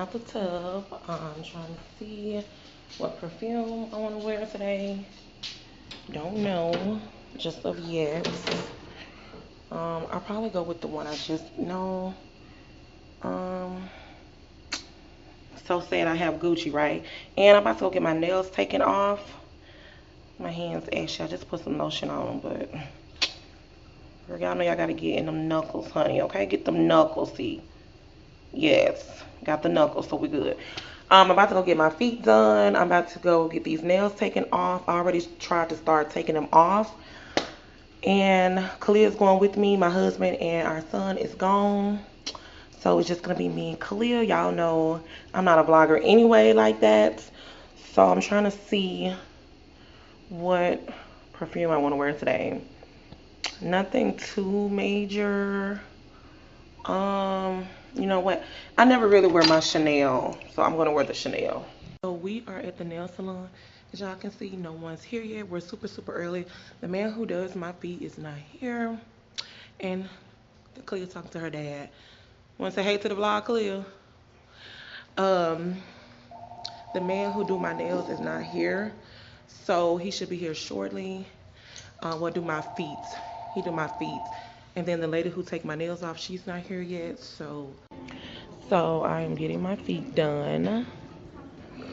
out the tub. I'm trying to see what perfume I want to wear today. Don't know just of yet. I'll probably go with the one I just know. So sad I have Gucci, right? And I'm about to go get my nails taken off. My hands, actually, I just put some lotion on them, but y'all know y'all gotta get in them knuckles, honey, okay? Get them knuckles, see? Yes, got the knuckles, so we good. I'm about to go get my feet done. I'm about to go get these nails taken off. I already tried to start taking them off. And Khalil's going with me. My husband and our son is gone. So it's just going to be me and Khalil. Y'all know I'm not a vlogger anyway like that. So I'm trying to see what perfume I want to wear today. Nothing too major. You know what? I never really wear my Chanel, so I'm gonna wear the Chanel. So we are at the nail salon. As y'all can see, no one's here yet. We're super early. The man who does my feet is not here. And Cleo talking to her dad. Want to say hey to the vlog, Cleo? The man who do my nails is not here, so he should be here shortly. Will do my feet. He do my feet. And then the lady who take my nails off, she's not here yet. So I am getting my feet done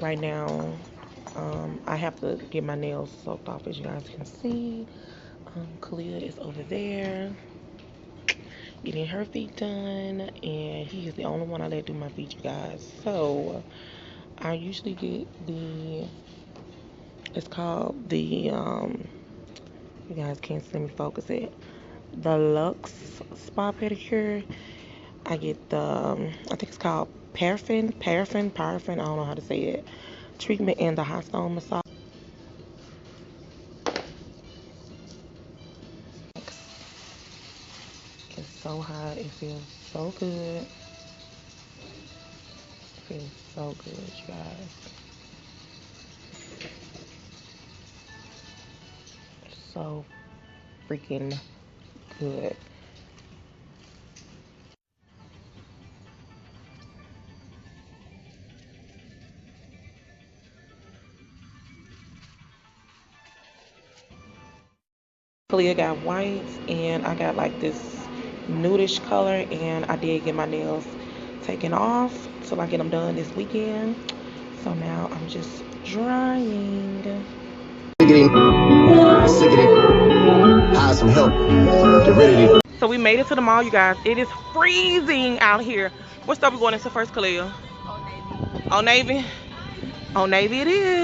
right now. I have to get my nails soaked off, as you guys can see. Kalia is over there getting her feet done, and he is the only one I let do my feet, you guys. So I usually get it's called the you guys can't see me focus it, the Luxe Spa Pedicure. I get the I think it's called paraffin, I don't know how to say it, treatment and the hot stone massage. It's so hot, it feels so good. It feels so good, you guys. So freaking good. Kalia got whites and I got like this nudish color, and I did get my nails taken off so I get them done this weekend. So now I'm just drying. Hire some help. Get ready to. So we made it to the mall, you guys. It is freezing out here. What store we going into first, Kalia? Old Navy. Old Navy? Old Navy it is.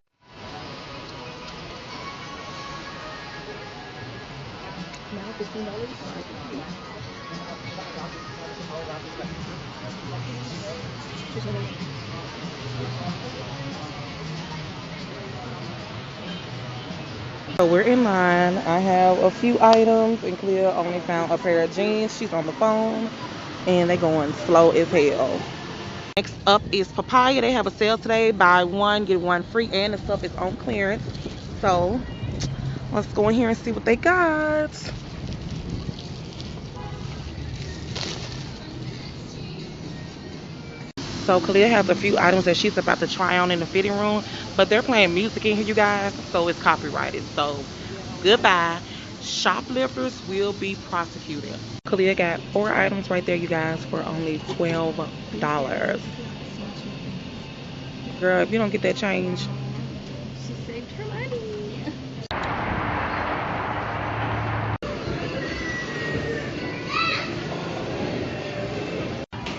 So we're in line. I have a few items, and Cleo only found a pair of jeans. She's on the phone, and they going slow as hell. Next up is papaya. They have a sale today. Buy one, get one free, and the stuff is on clearance. So let's go in here and see what they got. So Kalia has a few items that she's about to try on in the fitting room, but they're playing music in here, you guys, so it's copyrighted. So goodbye. Shoplifters will be prosecuted. Kalia got 4 items right there, you guys, for only $12. Girl, if you don't get that change. She saved her money.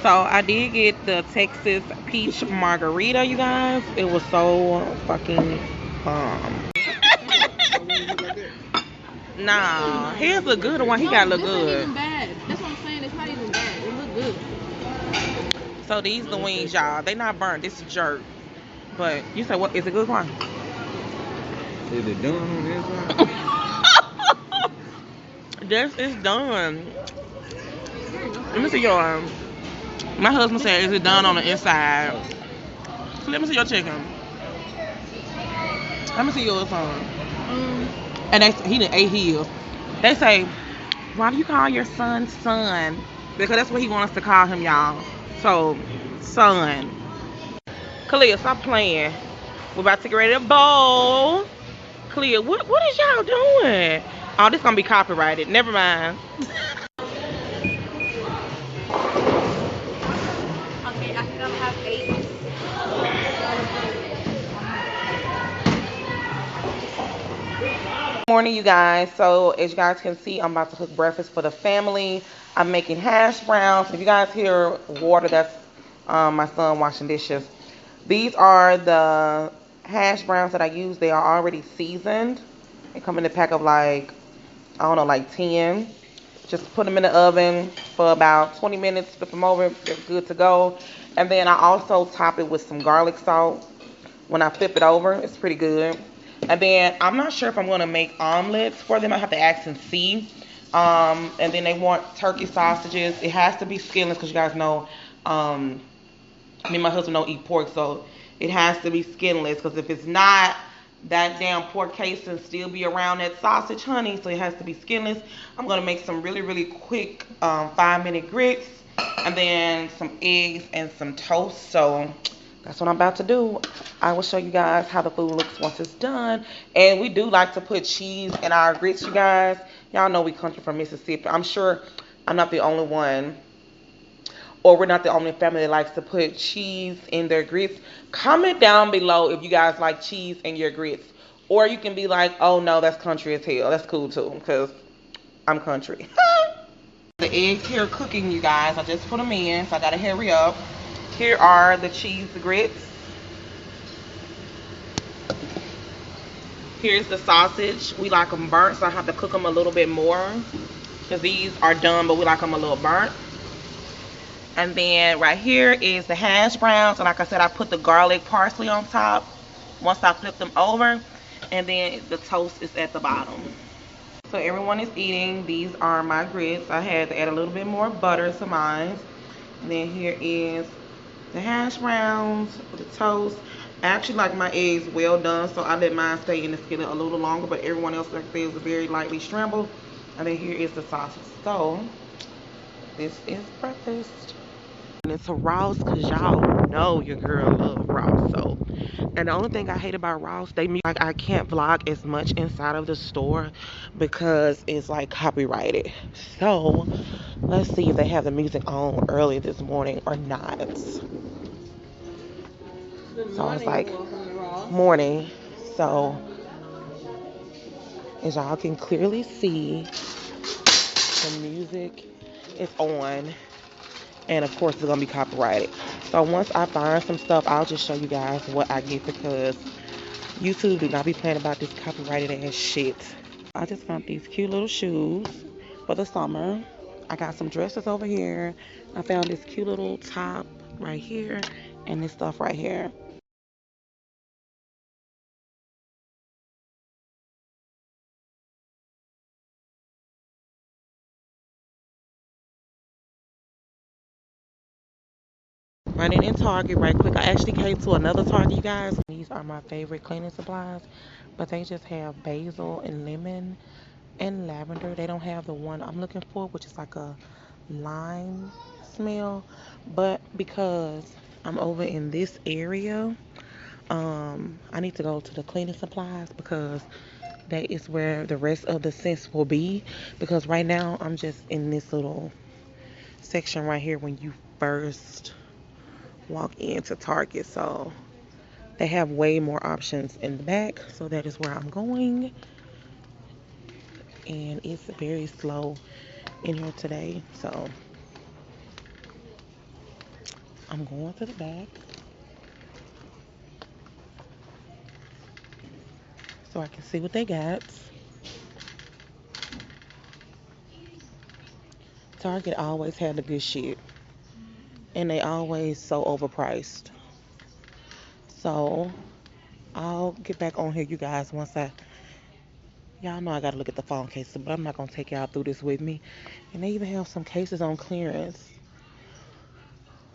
So I did get the Texas peach margarita, you guys. It was so fucking bomb. Nah, here's a good one. He got to look good. This ain't even bad. That's what I'm saying. It's not even bad. It look good. So these the wings, y'all. They not burnt. This is jerk. But you say what? Is it good one? Is it done on the inside? This is done. Let me see your my husband said, is it done on the inside? Let me see your chicken. Let me see yours on. And he done ate his. They say, why do you call your son son? Because that's what he wants us to call him, y'all. So, son. Kalia, stop playing. We're about to get ready to bowl. Kalia, what is y'all doing? Oh, this gonna be copyrighted. Never mind. Okay, I think I'll have 8. Morning, you guys. So as you guys can see, I'm about to cook breakfast for the family. I'm making hash browns. If you guys hear water, that's my son washing dishes. These are the hash browns that I use. They are already seasoned. They come in a pack of like, I don't know, like 10. Just put them in the oven for about 20 minutes, flip them over, they're good to go. And then I also top it with some garlic salt. When I flip it over, it's pretty good. And then I'm not sure if I'm gonna make omelets for them. I have to ask and see. And then they want turkey sausages. It has to be skinless because you guys know, me and my husband don't eat pork, so it has to be skinless. Because if it's not, that damn pork casing still be around that sausage, honey. So it has to be skinless. I'm gonna make some really quick 5-minute grits, and then some eggs and some toast. So that's what I'm about to do. I will show you guys how the food looks once it's done. And we do like to put cheese in our grits, you guys. Y'all know we country from Mississippi. I'm sure I'm not the only one, or we're not the only family that likes to put cheese in their grits. Comment down below if you guys like cheese in your grits. Or you can be like, oh no, that's country as hell. That's cool too, because I'm country. The eggs here are cooking, you guys. I just put them in, so I gotta hurry up. Here are the cheese grits. Here's the sausage. We like them burnt, so I have to cook them a little bit more, because these are done, but we like them a little burnt. And then right here is the hash browns. And like I said, I put the garlic parsley on top once I flip them over. And then the toast is at the bottom. So everyone is eating. These are my grits. I had to add a little bit more butter to mine. And then here is the hash browns, the toast. I actually like my eggs well done, so I let mine stay in the skillet a little longer. But everyone else, like I said, is very lightly scrambled. And then here is the sausage. So this is breakfast. And it's a Ross, because y'all know your girl love Ross. So, and the only thing I hate about Ross, they make like I can't vlog as much inside of the store because it's like copyrighted. So let's see if they have the music on early this morning or not. So it's like morning. So as y'all can clearly see, the music is on. And of course it's gonna be copyrighted. So once I find some stuff, I'll just show you guys what I get, because YouTube do not be playing about this copyrighted ass shit. I just found these cute little shoes for the summer. I got some dresses over here. I found this cute little top right here and this stuff right here. Running in Target right quick. I actually came to another Target, you guys. These are my favorite cleaning supplies, but they just have basil and lemon and lavender. They don't have the one I'm looking for, which is like a lime smell. But because I'm over in this area, I need to go to the cleaning supplies, because that is where the rest of the scents will be. Because right now I'm just in this little section right here when you first walk into Target. So they have way more options in the back, so that is where I'm going. And it's very slow in here today, so I'm going to the back so I can see what they got. Target always had the good shit, and they always so overpriced. So I'll get back on here, you guys, once y'all know I gotta look at the phone cases, but I'm not gonna take y'all through this with me. And they even have some cases on clearance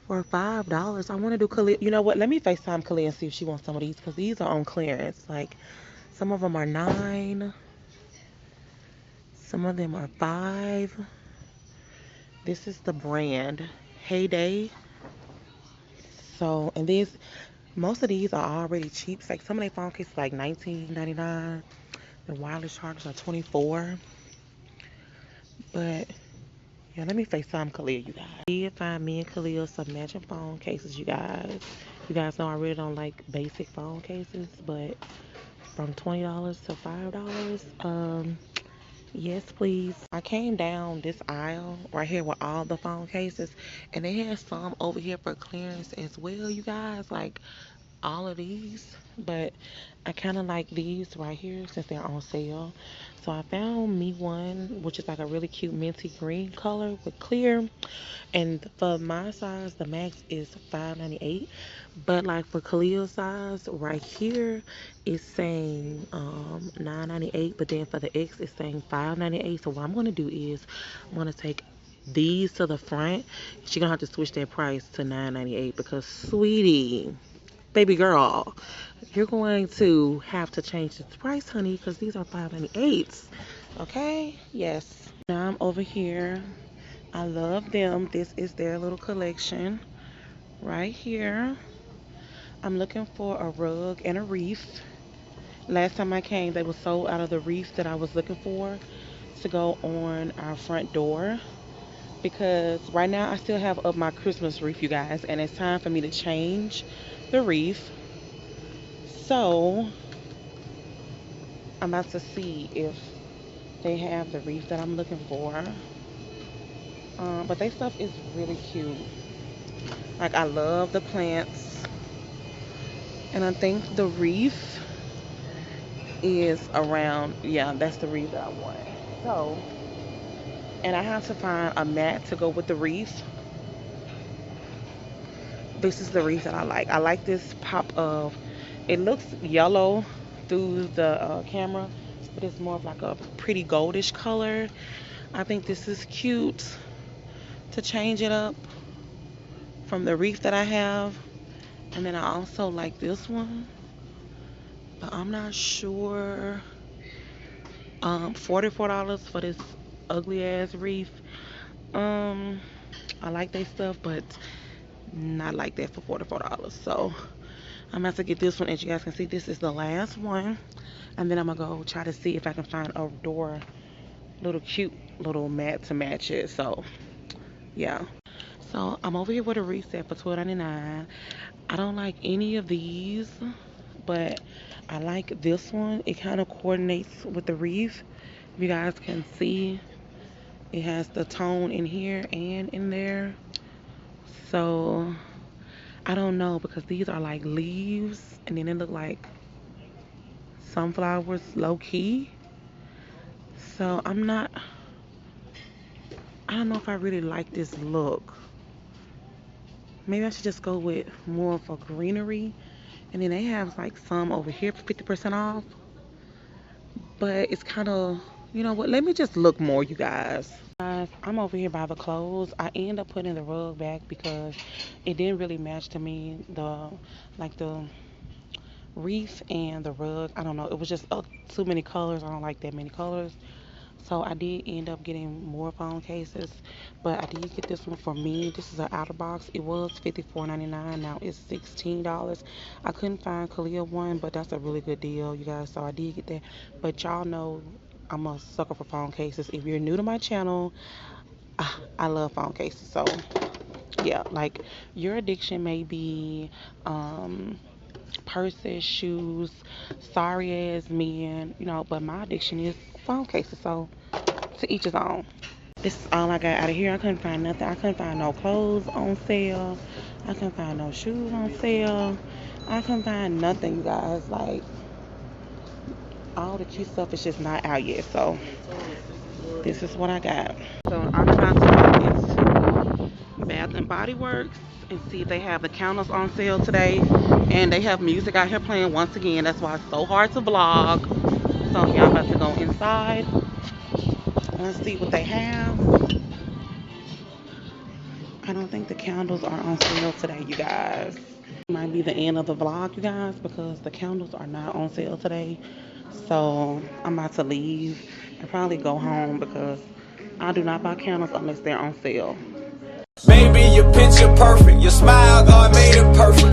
for $5. I want to do Khalid. You know what? Let me FaceTime Khalid and see if she wants some of these, because these are on clearance. Like, some of them are $9. Some of them are $5. This is the brand Heyday. So, and these, Most of these are already cheap. Like some of their phone cases like $19.99. The wireless chargers are $24. But yeah, let me FaceTime Khalil, you guys. I did find me and Khalil some matching phone cases, you guys. You guys know I really don't like basic phone cases, but from $20 to $5. Yes, please. I came down this aisle right here with all the phone cases, and they had some over here for clearance as well, you guys. Like all of these, but I kind of like these right here since they're on sale. So I found me one, which is like a really cute minty green color with clear. And for my size, the max is $5.98. But like for Khalil's size, right here, it's saying $9.98. But then for the X, it's saying $5.98. So what I'm gonna do is I'm gonna take these to the front. She's gonna have to switch that price to $9.98 because, sweetie, baby girl, you're going to have to change the price, honey, because these are $5.98. Okay? Yes. Now I'm over here. I love them. This is their little collection right here. I'm looking for a rug and a wreath. Last time I came, they were sold out of the wreath that I was looking for to go on our front door. Because right now I still have up my Christmas wreath, you guys, and it's time for me to change the wreath. So I'm about to see if they have the wreath that I'm looking for. But their stuff is really cute. Like, I love the plants. And I think the wreath is around, yeah, that's the wreath that I want. So, and I have to find a mat to go with the wreath. This is the wreath that I like. I like this pop of, it looks yellow through the camera, but it's more of like a pretty goldish color. I think this is cute to change it up from the wreath that I have. And then I also like this one, but I'm not sure. $44 for this ugly ass wreath. I like their stuff, but not like that for $44. So I'm about to get this one. As you guys can see, this is the last one, and then I'm gonna go try to see if I can find a door, little cute little mat to match it. So yeah. So I'm over here with a wreath set for $12.99. I don't like any of these, but I like this one. It kind of coordinates with the wreath. If you guys can see, it has the tone in here and in there. So I don't know, because these are like leaves, and then they look like sunflowers low key. So I don't know if I really like this look. Maybe I should just go with more for greenery. And then they have like some over here for 50% off. But it's kind of, you know what, let me just look more, you guys. Guys, I'm over here by the clothes. I end up putting the rug back because it didn't really match to me. The wreath and the rug, I don't know, it was just too many colors. I don't like that many colors. So I did end up getting more phone cases, but I did get this one for me. This is an outer box. It was $54.99. Now it's $16. I couldn't find Khalil one, but that's a really good deal, you guys. So I did get that. But y'all know I'm a sucker for phone cases. If you're new to my channel, I love phone cases. So yeah, like your addiction may be purses, shoes, sorry ass men, you know, but my addiction is phone cases. So to each his own. This is all I got out of here. I couldn't find nothing. I couldn't find no clothes on sale. I couldn't find no shoes on sale. I couldn't find nothing, you guys. Like, all the cute stuff is just not out yet. So this is what I got. So I'm about to go into Bath and Body Works and see if they have the counters on sale today. And they have music out here playing once again. That's why it's so hard to vlog. So y'all about to go inside and see what they have. I don't think the candles are on sale today, you guys. It might be the end of the vlog, you guys, because the candles are not on sale today. So I'm about to leave and probably go home because I do not buy candles unless they're on sale. Baby, your picture perfect. Your smile, God made it perfect.